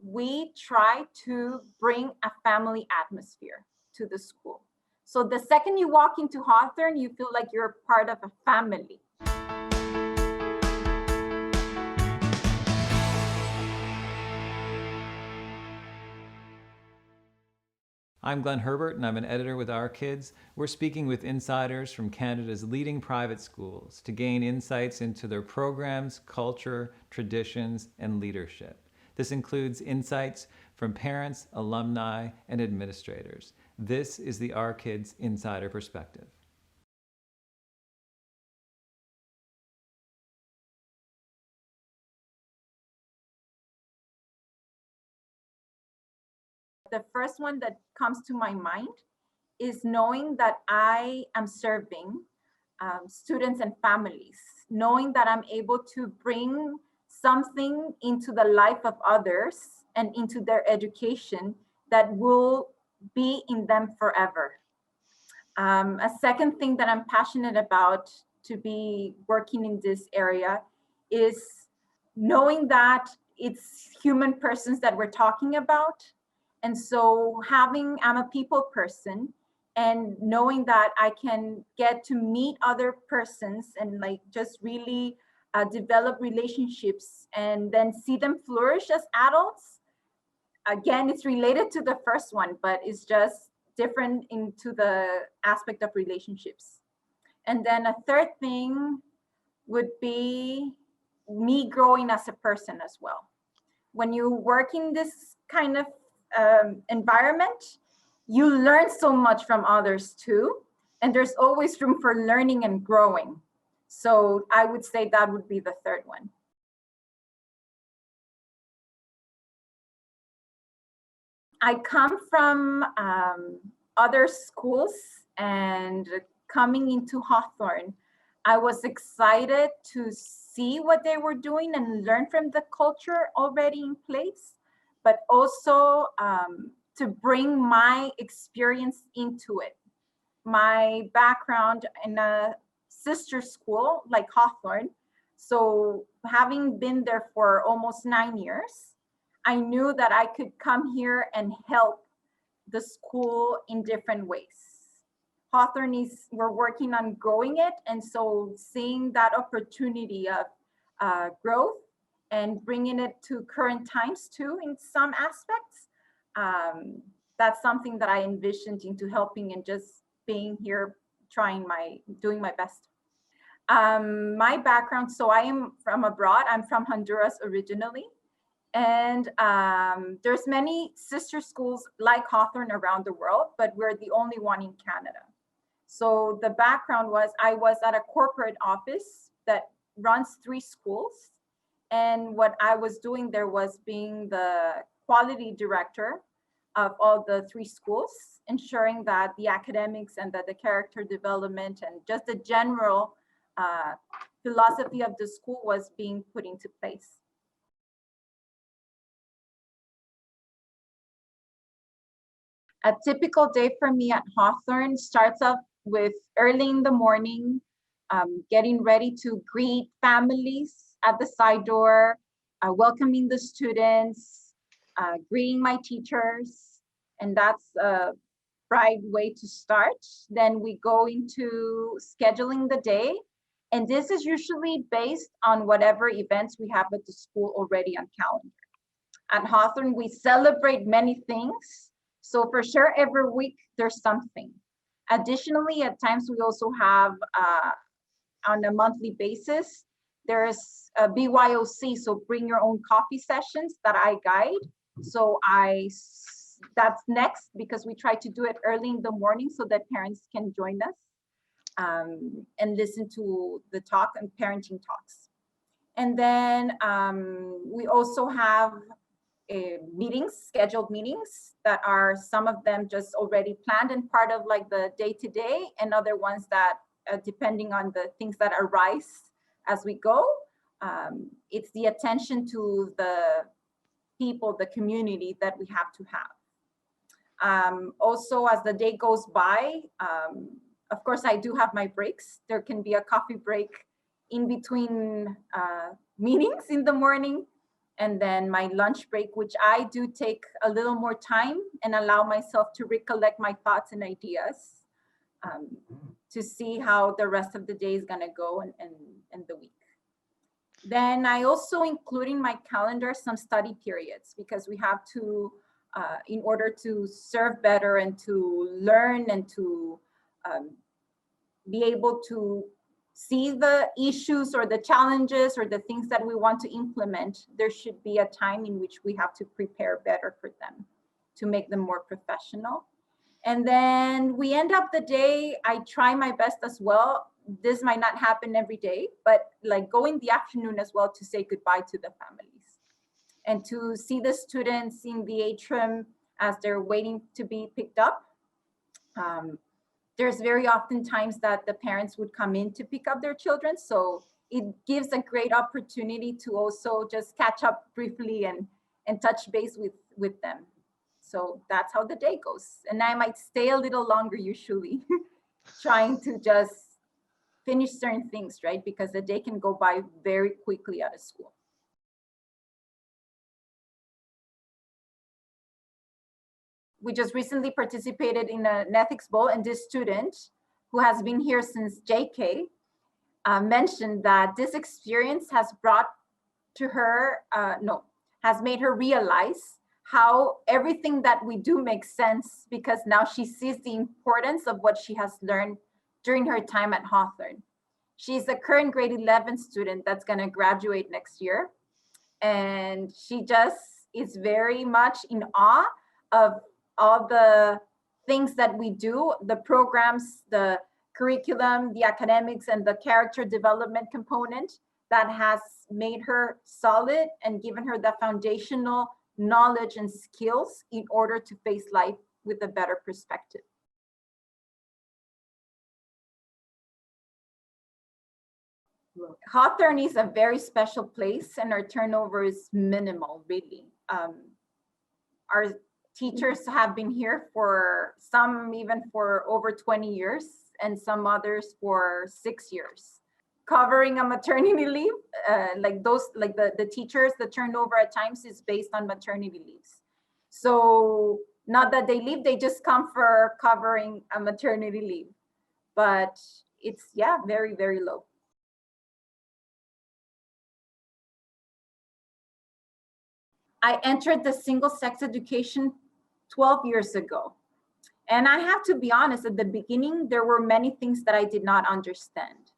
We try to bring a family atmosphere to the school. So the second you walk into Hawthorn, you feel like you're part of a family. I'm Glenn Herbert, and I'm an editor with Our Kids. We're speaking with insiders from Canada's leading private schools to gain insights into their programs, culture, traditions, and leadership. This includes insights from parents, alumni, and administrators. This is the Our Kids Insider Perspective. The first one that comes to my mind is knowing that I am serving students and families, knowing that I'm able to bring something into the life of others and into their education that will be in them forever. A second thing that I'm passionate about to be working in this area is knowing that it's human persons that we're talking about. And so I'm a people person, and knowing that I can get to meet other persons and like just really develop relationships and then see them flourish as adults. Again, it's related to the first one, but it's just different into the aspect of relationships. And then a third thing would be me growing as a person as well. When you work in this kind of environment, you learn so much from others too. And there's always room for learning and growing. So I would say that would be the third one. I come from other schools, and coming into Hawthorn, I was excited to see what they were doing and learn from the culture already in place, but also to bring my experience into it. My background in a sister school like Hawthorn, so having been there for almost 9 years, I knew that I could come here and help the school in different ways. Hawthorn we're working on growing it. And so seeing that opportunity of growth and bringing it to current times too, in some aspects, that's something that I envisioned into helping and just being here, doing my best. My background, so I am from abroad. I'm from Honduras originally. And there's many sister schools like Hawthorn around the world, but we're the only one in Canada. So the background was I was at a corporate office that runs 3 schools. And what I was doing there was being the quality director of all the 3 schools, ensuring that the academics and that the character development and just the general philosophy of the school was being put into place. A typical day for me at Hawthorn starts off with early in the morning, getting ready to greet families at the side door, welcoming the students, greeting my teachers, and that's a right way to start. Then we go into scheduling the day, and this is usually based on whatever events we have at the school already on calendar. At Hawthorn, we celebrate many things. So for sure, every week there's something. Additionally, at times we also have on a monthly basis, there's a BYOC, so bring your own coffee sessions that I guide. So that's next because we try to do it early in the morning so that parents can join us and listen to the talk and parenting talks. And then we also have scheduled meetings that are some of them just already planned and part of like the day-to-day, and other ones that depending on the things that arise as we go. It's the attention to the people, the community that we have to have. Also, as the day goes by, of course, I do have my breaks. There can be a coffee break in between meetings in the morning. and then my lunch break, which I do take a little more time and allow myself to recollect my thoughts and ideas, to see how the rest of the day is going to go and the week. Then I also include in my calendar some study periods, because we have to, in order to serve better and to learn and to be able to see the issues or the challenges or the things that we want to implement, there should be a time in which we have to prepare better for them to make them more professional. And then we end up the day, I try my best as well. This might not happen every day, but like go in the afternoon as well to say goodbye to the families and to see the students in the atrium as they're waiting to be picked up. There's very often times that the parents would come in to pick up their children. So it gives a great opportunity to also just catch up briefly and touch base with them. So that's how the day goes. And I might stay a little longer usually, trying to just finish certain things, right? Because the day can go by very quickly out of school. We just recently participated in an ethics bowl, and this student who has been here since JK mentioned that this experience has brought to her, has made her realize how everything that we do makes sense, because now she sees the importance of what she has learned during her time at Hawthorn. She's a current grade 11 student that's going to graduate next year. And she just is very much in awe of all the things that we do, the programs, the curriculum, the academics, and the character development component that has made her solid and given her the foundational knowledge and skills in order to face life with a better perspective. Hawthorn is a very special place, and our turnover is minimal, really. Our teachers have been here for some even for over 20 years, and some others for 6 years. Covering a maternity leave, the teachers, the turnover at times is based on maternity leaves. So not that they leave, they just come for covering a maternity leave. But it's, yeah, very, very low. I entered the single-sex education 12 years ago. And I have to be honest, at the beginning, there were many things that I did not understand.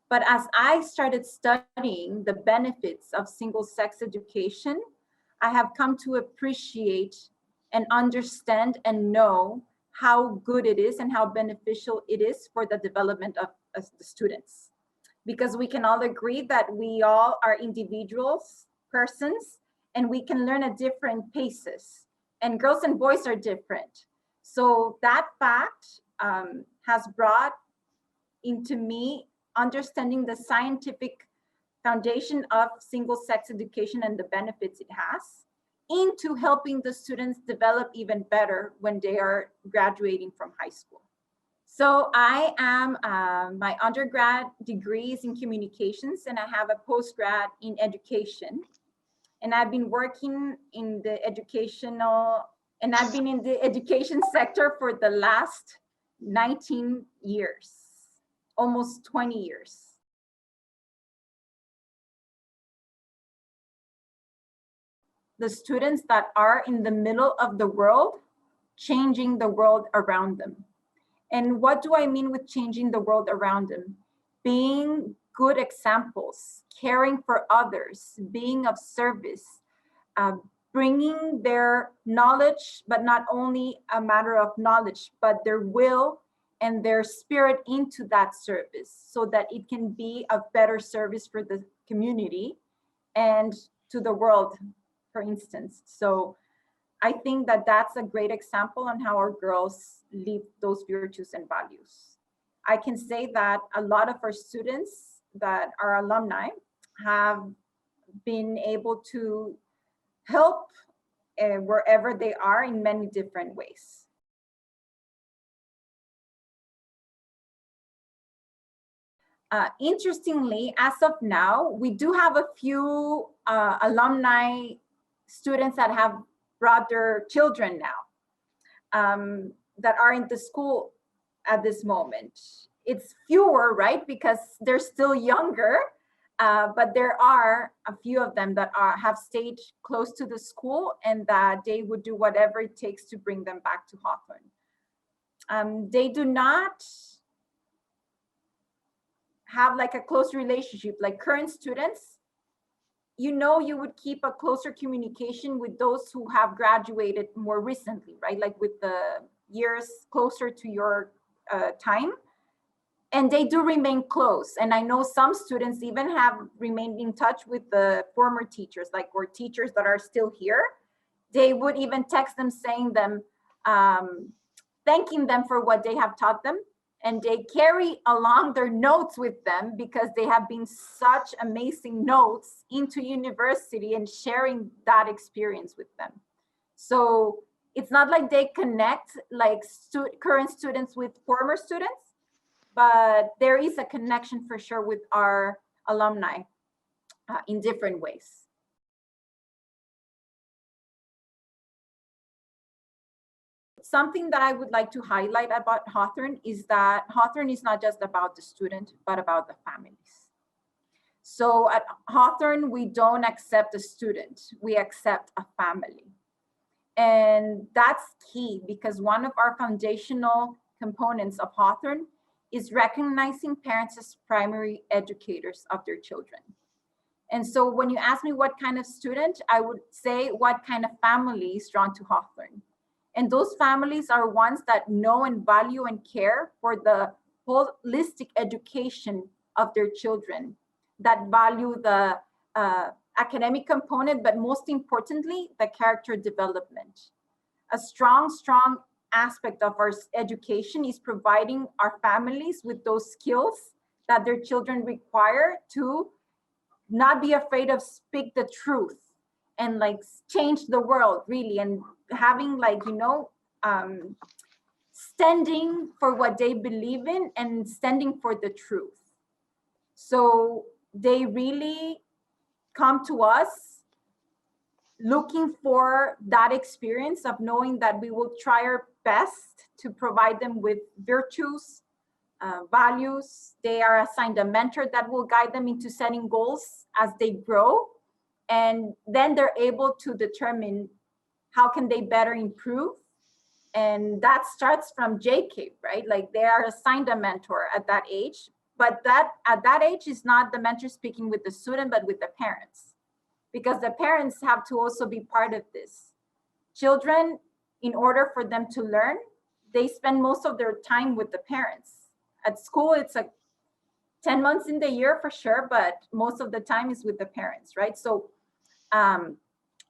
But as I started studying the benefits of single-sex education, I have come to appreciate and understand and know how good it is and how beneficial it is for the development of the students. Because we can all agree that we all are individuals, persons, and we can learn at different paces. And girls and boys are different. So that fact has brought into me understanding the scientific foundation of single-sex education and the benefits it has, into helping the students develop even better when they are graduating from high school. So I am, my undergrad degree is in communications, and I have a postgrad in education. And I've been working in the I've been in the education sector for the last 19 years, almost 20 years. The students that are in the middle of the world, changing the world around them. And what do I mean with changing the world around them? Being good examples, caring for others, being of service, bringing their knowledge, but not only a matter of knowledge, but their will and their spirit into that service, so that it can be a better service for the community and to the world, for instance. So I think that that's a great example on how our girls live those virtues and values. I can say that a lot of our students that are alumni have been able to help wherever they are in many different ways. Interestingly, as of now, we do have a few alumni students that have brought their children now, that are in the school at this moment. It's fewer, right? Because they're still younger, but there are a few of them that have stayed close to the school, and that they would do whatever it takes to bring them back to Hawthorn. They do not have like a close relationship like current students. You would keep a closer communication with those who have graduated more recently, right? Like with the years closer to your time. And they do remain close. And I know some students even have remained in touch with the former teachers, like, or teachers that are still here. They would even text them saying them, thanking them for what they have taught them. And they carry along their notes with them because they have been such amazing notes into university and sharing that experience with them. So it's not like they connect like current students with former students, but there is a connection for sure with our alumni in different ways. Something that I would like to highlight about Hawthorn is that Hawthorn is not just about the student, but about the families. So at Hawthorn, we don't accept a student, we accept a family. And that's key because one of our foundational components of Hawthorn is recognizing parents as primary educators of their children. And so when you ask me what kind of student, I would say what kind of family is drawn to Hawthorn. And those families are ones that know and value and care for the holistic education of their children, that value the academic component, but most importantly, the character development. A strong aspect of our education is providing our families with those skills that their children require to not be afraid of speak the truth and like change the world really, and having like, standing for what they believe in and standing for the truth. So they really come to us looking for that experience of knowing that we will try our best to provide them with virtues, values. They are assigned a mentor that will guide them into setting goals as they grow. And then they're able to determine how can they better improve. And that starts from JK, right? Like they are assigned a mentor at that age, but that at that age is not the mentor speaking with the student, but with the parents, because the parents have to also be part of this. Children, in order for them to learn, they spend most of their time with the parents. At school, it's like 10 months in the year for sure, but most of the time is with the parents, right? So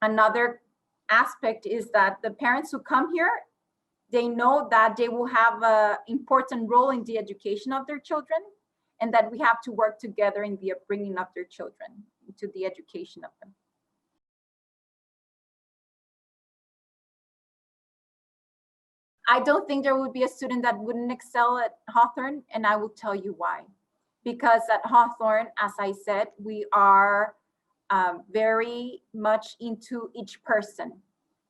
another aspect is that the parents who come here, they know that they will have an important role in the education of their children, and that we have to work together in the upbringing of their children, into the education of them. I don't think there would be a student that wouldn't excel at Hawthorn, and I will tell you why. Because at Hawthorn, as I said, we are very much into each person.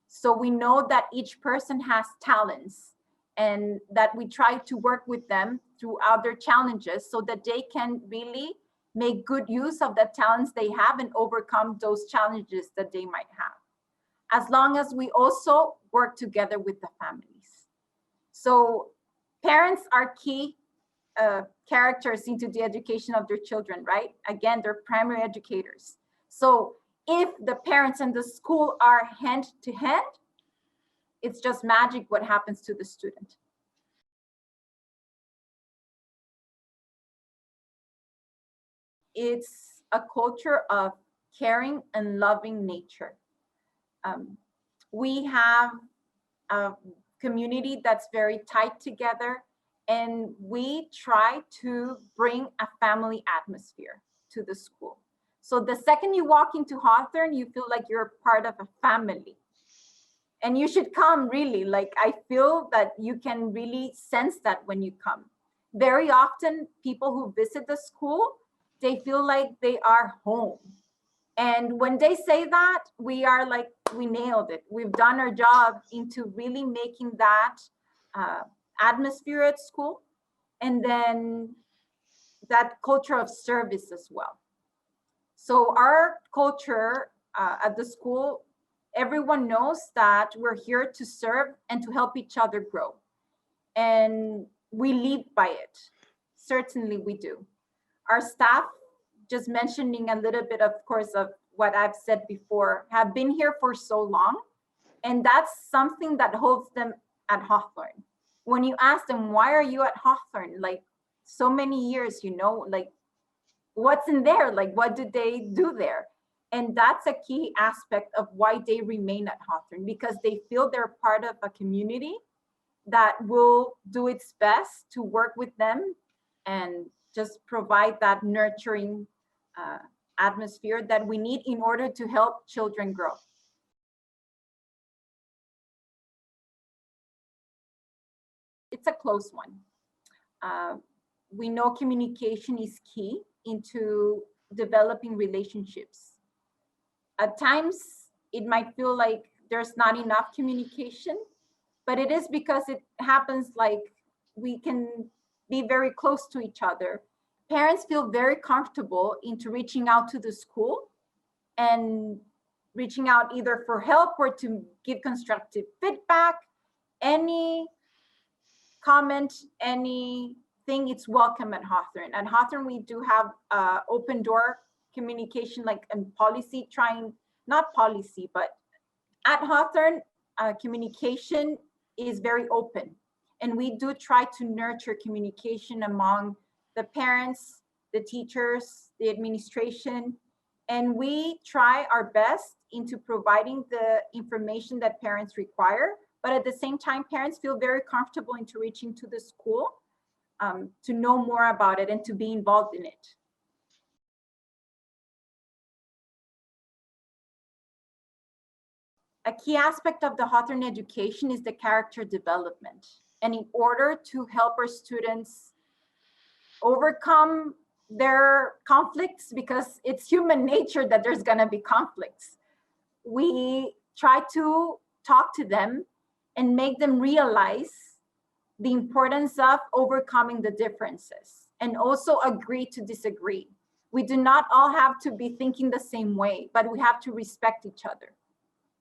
So we know that each person has talents, and that we try to work with them throughout their challenges so that they can really make good use of the talents they have and overcome those challenges that they might have, as long as we also work together with the families. So parents are key characters into the education of their children, right? Again, they're primary educators. So if the parents and the school are hand to hand, it's just magic what happens to the student. It's a culture of caring and loving nature. We have a community that's very tight together, and we try to bring a family atmosphere to the school. So the second you walk into Hawthorn, you feel like you're part of a family. And you should come really, like I feel that you can really sense that when you come. very often people who visit the school, they feel like they are home. And when they say that, we are like, we nailed it. We've done our job into really making that atmosphere at school, and then that culture of service as well. So our culture at the school, everyone knows that we're here to serve and to help each other grow. And we live by it. Certainly we do. Our staff, just mentioning a little bit, of course, of what I've said before, have been here for so long. And that's something that holds them at Hawthorn. When you ask them, why are you at Hawthorn? Like, so many years, like, what's in there? Like, what do they do there? And that's a key aspect of why they remain at Hawthorn, because they feel they're part of a community that will do its best to work with them and just provide that nurturing atmosphere that we need in order to help children grow. It's a close one. We know communication is key into developing relationships. At times, it might feel like there's not enough communication, but it is because it happens like we can be very close to each other. Parents feel very comfortable into reaching out to the school and reaching out either for help or to give constructive feedback. Any comment, anything, it's welcome at Hawthorn. At Hawthorn, we do have open door communication, like in policy, not policy, but at Hawthorn, communication is very open. And we do try to nurture communication among the parents, the teachers, the administration, and we try our best into providing the information that parents require. But at the same time, parents feel very comfortable into reaching to the school to know more about it and to be involved in it. A key aspect of the Hawthorn education is the character development. And in order to help our students overcome their conflicts, because it's human nature that there's gonna be conflicts, we try to talk to them and make them realize the importance of overcoming the differences and also agree to disagree. We do not all have to be thinking the same way, but we have to respect each other.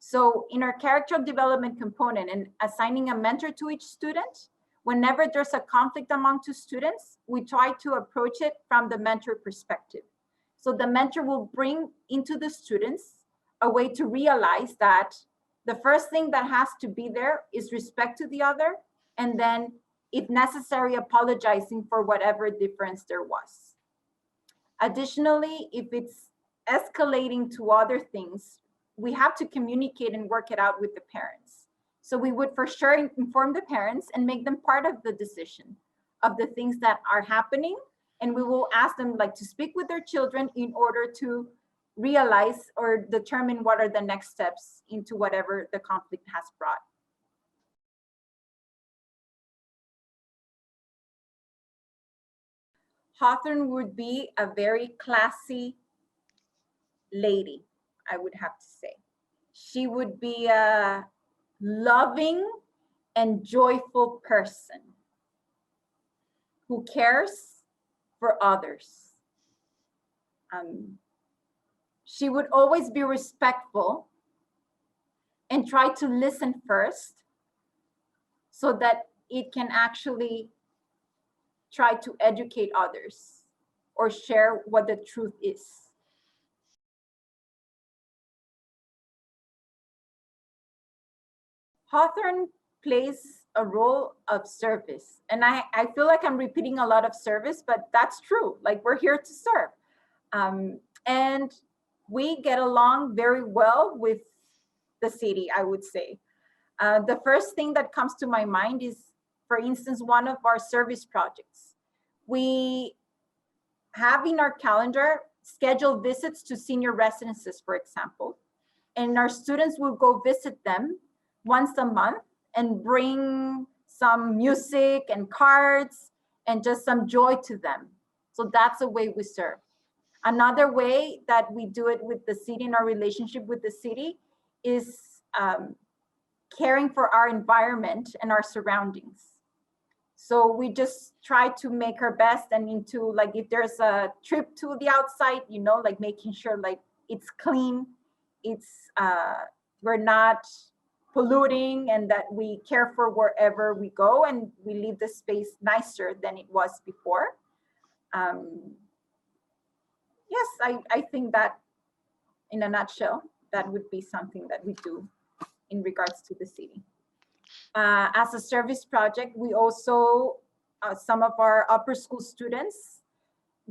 So in our character development component and assigning a mentor to each student, whenever there's a conflict among two students, we try to approach it from the mentor perspective. So the mentor will bring into the students a way to realize that the first thing that has to be there is respect to the other, and then, if necessary, apologizing for whatever difference there was. Additionally, if it's escalating to other things, we have to communicate and work it out with the parents. So we would for sure inform the parents and make them part of the decision of the things that are happening. And we will ask them to speak with their children in order to realize or determine what are the next steps into whatever the conflict has brought. Hawthorn would be a very classy lady, I would have to say. She would be a loving and joyful person who cares for others. She would always be respectful and try to listen first so that it can actually try to educate others or share what the truth is. Hawthorn plays a role of service. And I feel like I'm repeating a lot of service, but that's true. We're here to serve. And we get along very well with the city, I would say. The first thing that comes to my mind is, for instance, one of our service projects. We have in our calendar scheduled visits to senior residences, for example, and our students will go visit them once a month and bring some music and cards and just some joy to them. So that's the way we serve. Another way that we do it with the city, in our relationship with the city, is caring for our environment and our surroundings. So we just try to make our best, and into, like, if there's a trip to the outside, you know, like making sure like it's clean, it's we're not polluting, and that we care for wherever we go, and we leave the space nicer than it was before. Yes, I think that in a nutshell, that would be something that we do in regards to the city. As a service project, we also, some of our upper school students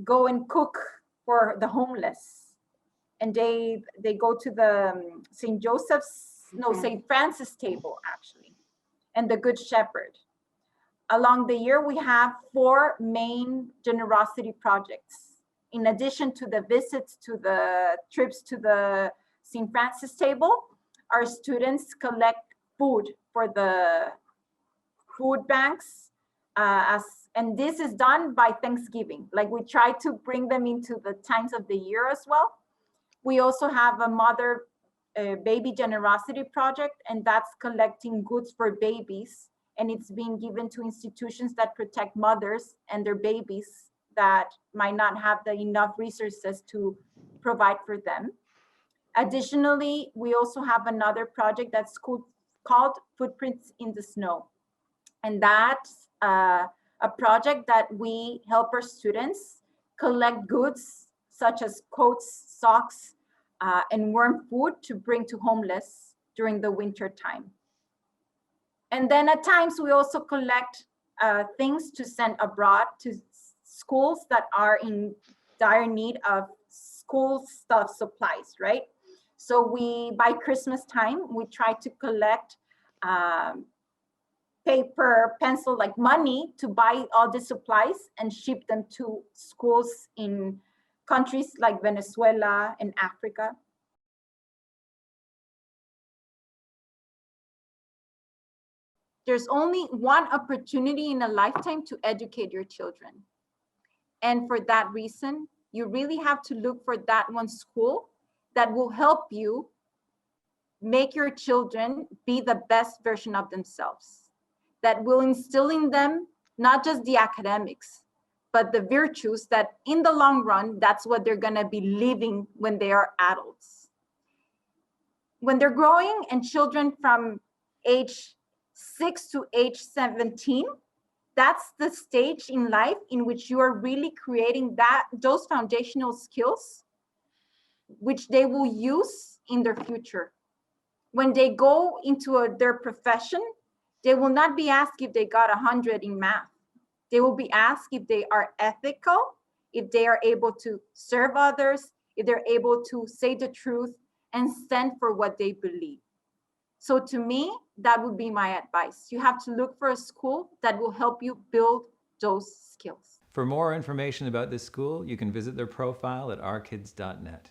go and cook for the homeless. And they go to the St. Francis table, actually, and the Good Shepherd. Along the year, we have 4 main generosity projects. In addition to the visits, to the trips to the St. Francis table, our students collect food for the food banks, and this is done by Thanksgiving. Like, we try to bring them into the times of the year as well. We also have a mother baby generosity project, and that's collecting goods for babies, and it's being given to institutions that protect mothers and their babies that might not have the enough resources to provide for them. Additionally, we also have another project that's called Footprints in the Snow. And that's a project that we help our students collect goods such as coats, socks, and warm food to bring to homeless during the winter time. And then at times we also collect things to send abroad to schools that are in dire need of school stuff supplies, right? So by Christmas time, we try to collect paper, pencil, like money, to buy all the supplies and ship them to schools in countries like Venezuela and Africa. There's only one opportunity in a lifetime to educate your children. And for that reason, you really have to look for that one school that will help you make your children be the best version of themselves, that will instill in them not just the academics, but the virtues that in the long run, that's what they're gonna be living when they are adults. When they're growing, and children from age 6 to age 17, that's the stage in life in which you are really creating those foundational skills, which they will use in their future. When they go into their profession, they will not be asked if they got 100 in math. They will be asked if they are ethical, if they are able to serve others, if they're able to say the truth and stand for what they believe. So to me, that would be my advice. You have to look for a school that will help you build those skills. For more information about this school, you can visit their profile at ourkids.net.